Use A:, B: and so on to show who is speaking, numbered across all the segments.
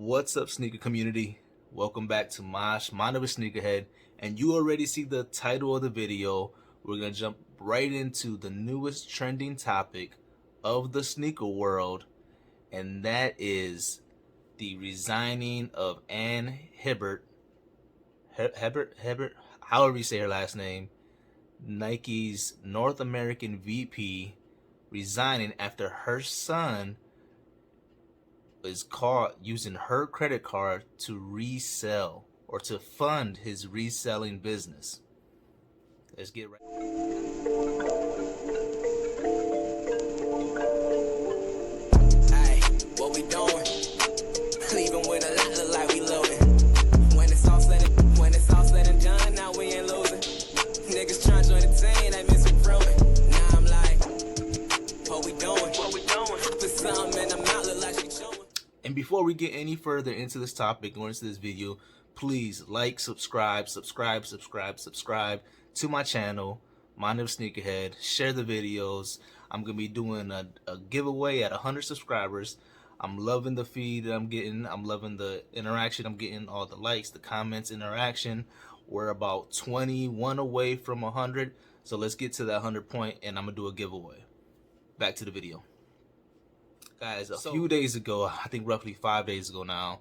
A: What's up, sneaker community? Welcome back to Mosh, Mind of a Sneakerhead, and you already see the title of the video. We're gonna jump right into the newest trending topic of the sneaker world, and that is the resigning of Ann Hebert, however you say her last name, Nike's North American VP, resigning after her son is caught using her credit card to resell or to fund his reselling business. Let's get right.
B: Hey, what we doing? Leaving with a lot, look like we loading. When it's all said and done, now we ain't losing. Niggas trying to join the team, they miss recruiting. Now I'm like, what we doing? Put something in the mouth, look like she chewing.
A: And before we get any further into this topic or into this video, please like, subscribe to my channel, Mind of Sneakerhead. Share the videos. I'm gonna be doing a giveaway at 100 subscribers. I'm loving the feed that I'm getting. I'm loving the interaction I'm getting, all the likes, the comments, interaction. We're about 21 away from 100, so let's get to that 100 point, and I'm gonna do a giveaway. Back to the video. Guys, a few days ago, I think roughly 5 days ago now,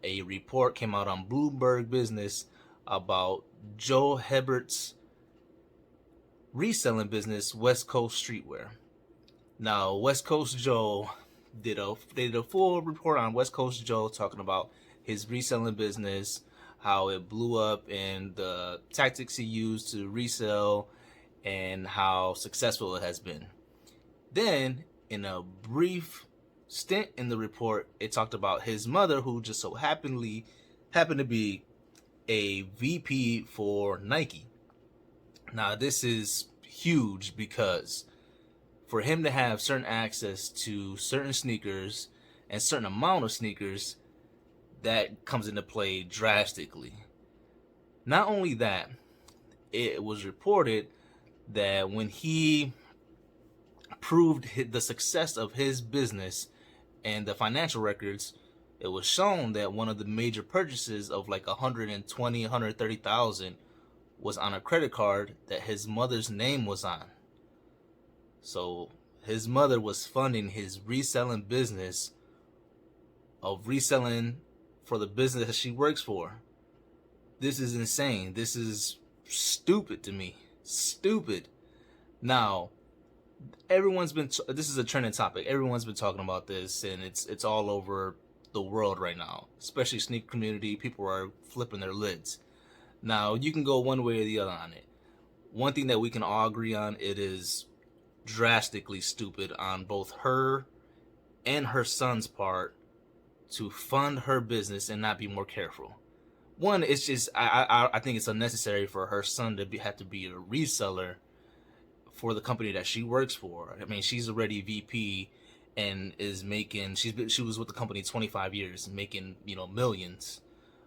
A: a report came out on Bloomberg Business about Joe Hebert's reselling business, West Coast Streetwear. Now, West Coast Joe they did a full report on West Coast Joe, talking about his reselling business, how it blew up, and the tactics he used to resell, and how successful it has been. Then, in a brief stint in the report, it talked about his mother, who just so happened to be a VP for Nike. Now, this is huge because for him to have certain access to certain sneakers and certain amount of sneakers, that comes into play drastically. Not only that, it was reported that when he proved the success of his business and the financial records, it was shown that one of the major purchases of like 120, 130,000 was on a credit card that his mother's name was on. So his mother was funding his reselling business of reselling for the business that she works for. This is insane. This is stupid to me. Stupid. Now, this is a trending topic. Everyone's been talking about this, and it's all over the world right now, especially sneaker community. People are flipping their lids. Now, you can go one way or the other on it. One thing that we can all agree on, it is drastically stupid on both her and her son's part to fund her business and not be more careful. One, it's just I think it's unnecessary for her son to have to be a reseller for the company that she works for. I mean, she's already VP and is making, she was with the company 25 years, making, millions,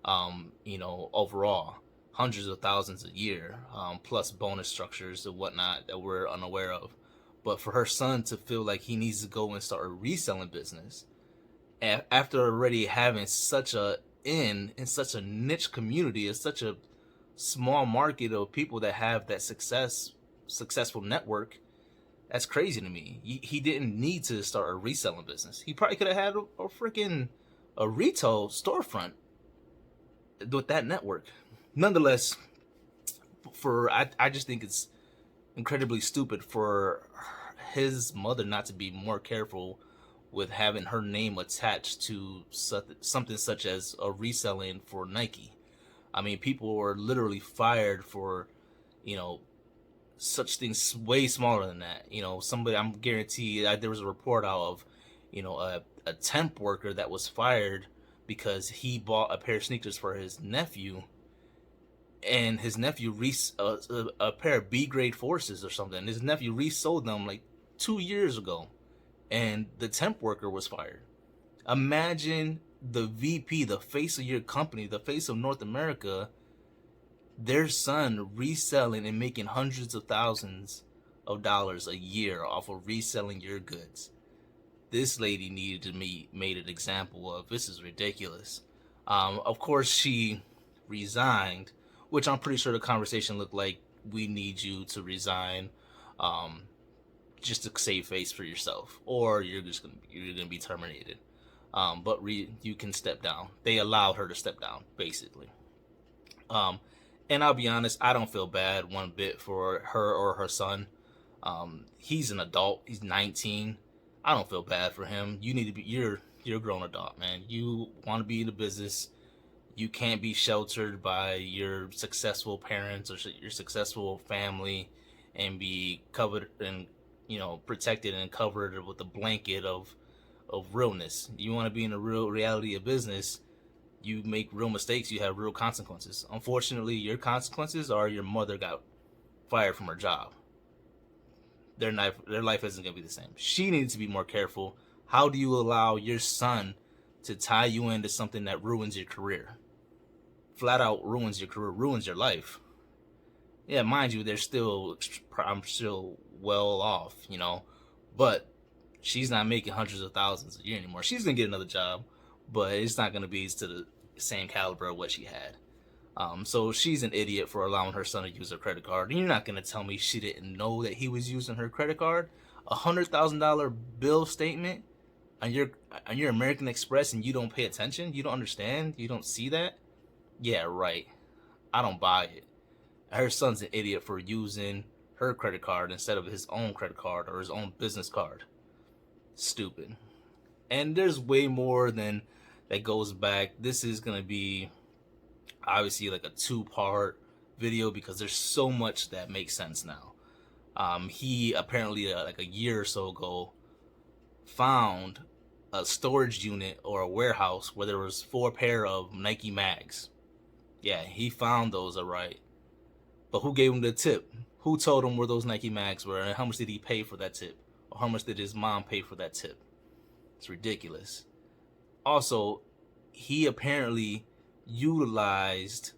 A: overall, hundreds of thousands a year, plus bonus structures and whatnot that we're unaware of. But for her son to feel like he needs to go and start a reselling business after already having such in such a niche community, in such a small market of people that have that successful network, that's crazy to me. He didn't need to start a reselling business. He probably could have had a freaking retail storefront with that network. Nonetheless, I just think it's incredibly stupid for his mother not to be more careful with having her name attached to something such as a reselling for Nike. I mean, people were literally fired for, such things way smaller than that. Somebody, I'm guaranteed, there was a report out of, a temp worker that was fired because he bought a pair of sneakers for his nephew, and his nephew a pair of B-grade forces or something. His nephew resold them like 2 years ago, and the temp worker was fired. Imagine the VP, the face of your company, the face of North America, their son reselling and making hundreds of thousands of dollars a year off of reselling your goods. this lady needed to be made an example of. This is ridiculous. Of course, she resigned, which I'm pretty sure the conversation looked like, we need you to resign, um, just to save face for yourself, or you're gonna be terminated. But you can step down. They allowed her to step down, basically. Um, and I'll be honest, I don't feel bad one bit for her or her son. He's an adult. He's 19. I don't feel bad for him. You need to be. You're a grown adult, man. You want to be in the business. You can't be sheltered by your successful parents or your successful family, and be covered and protected and covered with a blanket of realness. You want to be in the real reality of business. You make real mistakes, you have real consequences. Unfortunately, your consequences are your mother got fired from her job. Their life isn't going to be the same. She needs to be more careful. How do you allow your son to tie you into something that ruins your career? Flat out ruins your career, ruins your life. Yeah, mind you, I'm still well off, but she's not making hundreds of thousands a year anymore. She's going to get another job, but it's not going to be to the same caliber of what she had. So she's an idiot for allowing her son to use her credit card. And you're not going to tell me she didn't know that he was using her credit card. $100,000 bill statement on your American Express, and you don't pay attention? You don't understand? You don't see that? Yeah, right. I don't buy it. Her son's an idiot for using her credit card instead of his own credit card or his own business card. Stupid. And there's way more than that goes back. This is going to be obviously like a 2-part video because there's so much that makes sense now. He apparently like a year or so ago found a storage unit or a warehouse where there was 4 pair of Nike mags. Yeah, he found those, all right. But who gave him the tip? Who told him where those Nike mags were, and how much did he pay for that tip? Or how much did his mom pay for that tip? It's ridiculous. Also, he apparently utilized,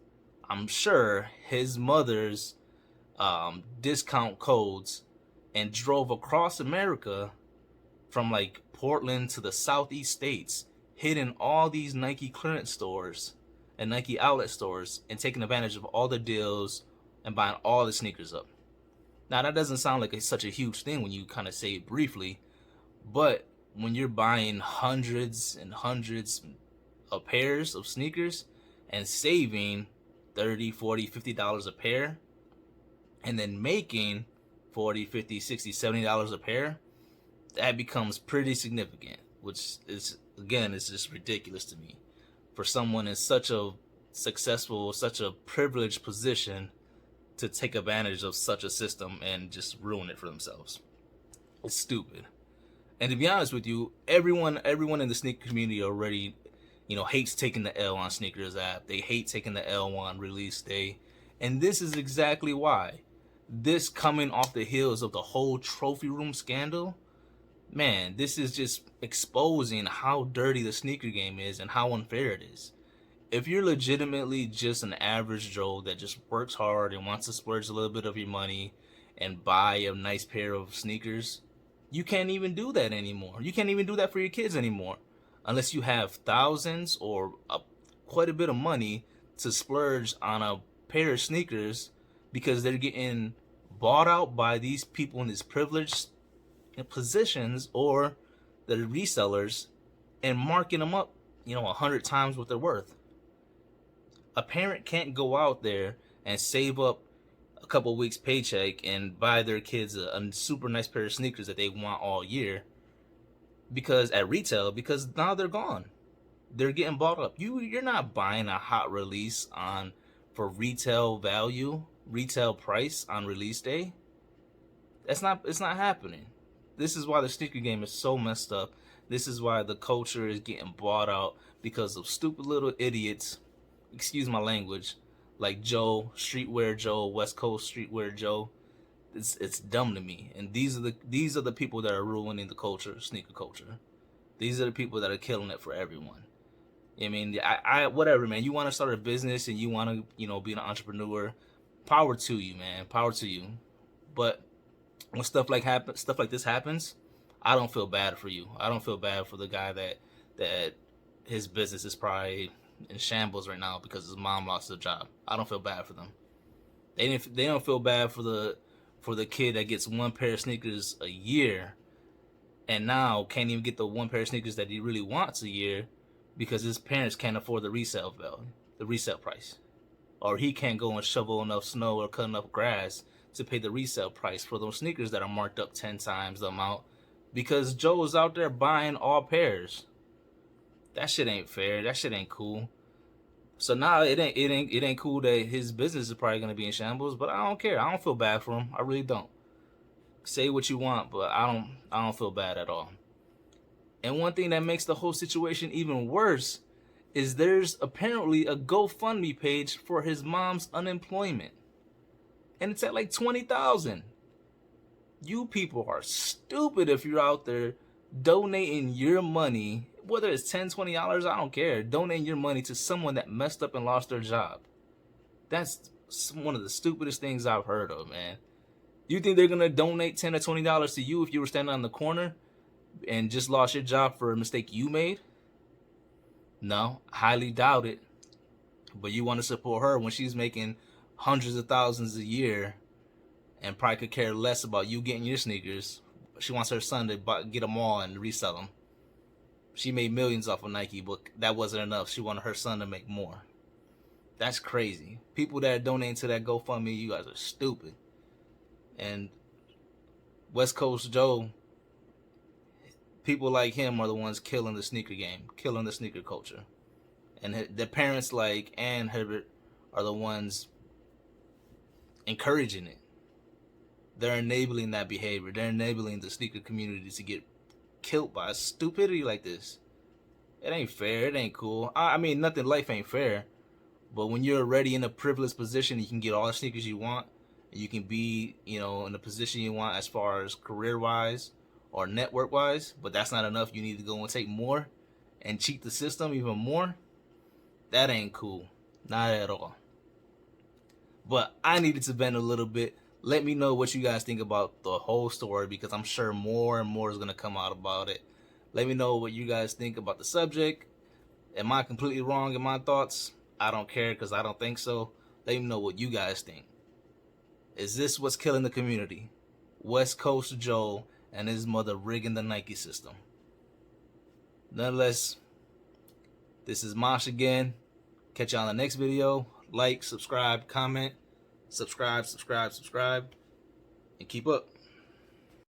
A: I'm sure, his mother's discount codes and drove across America from like Portland to the southeast states, hitting all these Nike clearance stores and Nike outlet stores and taking advantage of all the deals and buying all the sneakers up. Now, that doesn't sound like such a huge thing when you kind of say it briefly, but when you're buying hundreds and hundreds of pairs of sneakers and saving $30, $40, $50 a pair, and then making $40, $50, $60, $70 a pair, that becomes pretty significant, which is, again, it's just ridiculous to me. For someone in such a successful, such a privileged position to take advantage of such a system and just ruin it for themselves. It's stupid. And to be honest with you, everyone in the sneaker community already, hates taking the L on Sneakers app. They hate taking the L on release day. And this is exactly why. This coming off the heels of the whole trophy room scandal, man, this is just exposing how dirty the sneaker game is and how unfair it is. If you're legitimately just an average Joe that just works hard and wants to splurge a little bit of your money and buy a nice pair of sneakers, you can't even do that anymore. You can't even do that for your kids anymore. Unless you have thousands or quite a bit of money to splurge on a pair of sneakers because they're getting bought out by these people in these privileged positions or the resellers and marking them up, 100 times what they're worth. A parent can't go out there and save up a couple weeks paycheck and buy their kids a super nice pair of sneakers that they want all year because now they're gone. They're getting bought up. You're not buying a hot release for retail value, retail price on release day. It's not happening. This is why the sneaker game is so messed up. This is why the culture is getting bought out because of stupid little idiots, excuse my language, like Joe, Streetwear Joe, West Coast Streetwear Joe. It's dumb to me. And these are the people that are ruining the culture, sneaker culture. These are the people that are killing it for everyone. I mean, I whatever, man. You want to start a business and you want to, be an entrepreneur. Power to you, man. Power to you. But when stuff like this happens, I don't feel bad for you. I don't feel bad for the guy that his business is probably in shambles right now because his mom lost her job. I don't feel bad for them. They don't feel bad for the kid that gets one pair of sneakers a year and now can't even get the one pair of sneakers that he really wants a year because his parents can't afford the resale value, the resale price. Or he can't go and shovel enough snow or cut enough grass to pay the resale price for those sneakers that are marked up 10 times the amount because Joe is out there buying all pairs. That shit ain't fair. That shit ain't cool. So now it ain't cool that his business is probably gonna be in shambles, but I don't care. I don't feel bad for him. I really don't. Say what you want, but I don't feel bad at all. And one thing that makes the whole situation even worse is there's apparently a GoFundMe page for his mom's unemployment. And it's at like 20,000. You people are stupid if you're out there donating your money, whether it's $10, $20, I don't care, donating your money to someone that messed up and lost their job. That's one of the stupidest things I've heard of, man. You think they're gonna donate $10 or $20 to you if you were standing on the corner and just lost your job for a mistake you made? No, highly doubt it. But you want to support her when she's making hundreds of thousands a year and probably could care less about you getting your sneakers. She wants her son to get them all and resell them. She made millions off of Nike, but that wasn't enough. She wanted her son to make more. That's crazy. People that are donating to that GoFundMe, you guys are stupid. And West Coast Joe, people like him are the ones killing the sneaker game, killing the sneaker culture. And the parents like Ann Hebert are the ones encouraging it. They're enabling that behavior. They're enabling the sneaker community to get killed by stupidity like this. It ain't fair. It ain't cool. I mean, nothing. Life ain't fair. But when you're already in a privileged position, you can get all the sneakers you want. And you can be, in the position you want as far as career-wise or network-wise. But that's not enough. You need to go and take more and cheat the system even more. That ain't cool. Not at all. But I needed to vent a little bit. Let me know what you guys think about the whole story because I'm sure more and more is going to come out about it. Let me know what you guys think about the subject. Am I completely wrong in my thoughts? I don't care because I don't think so. Let me know what you guys think. Is this what's killing the community? West Coast Joe and his mother rigging the Nike system. Nonetheless, this is Mosh again. Catch you on the next video. Like, subscribe, comment, subscribe, and keep up.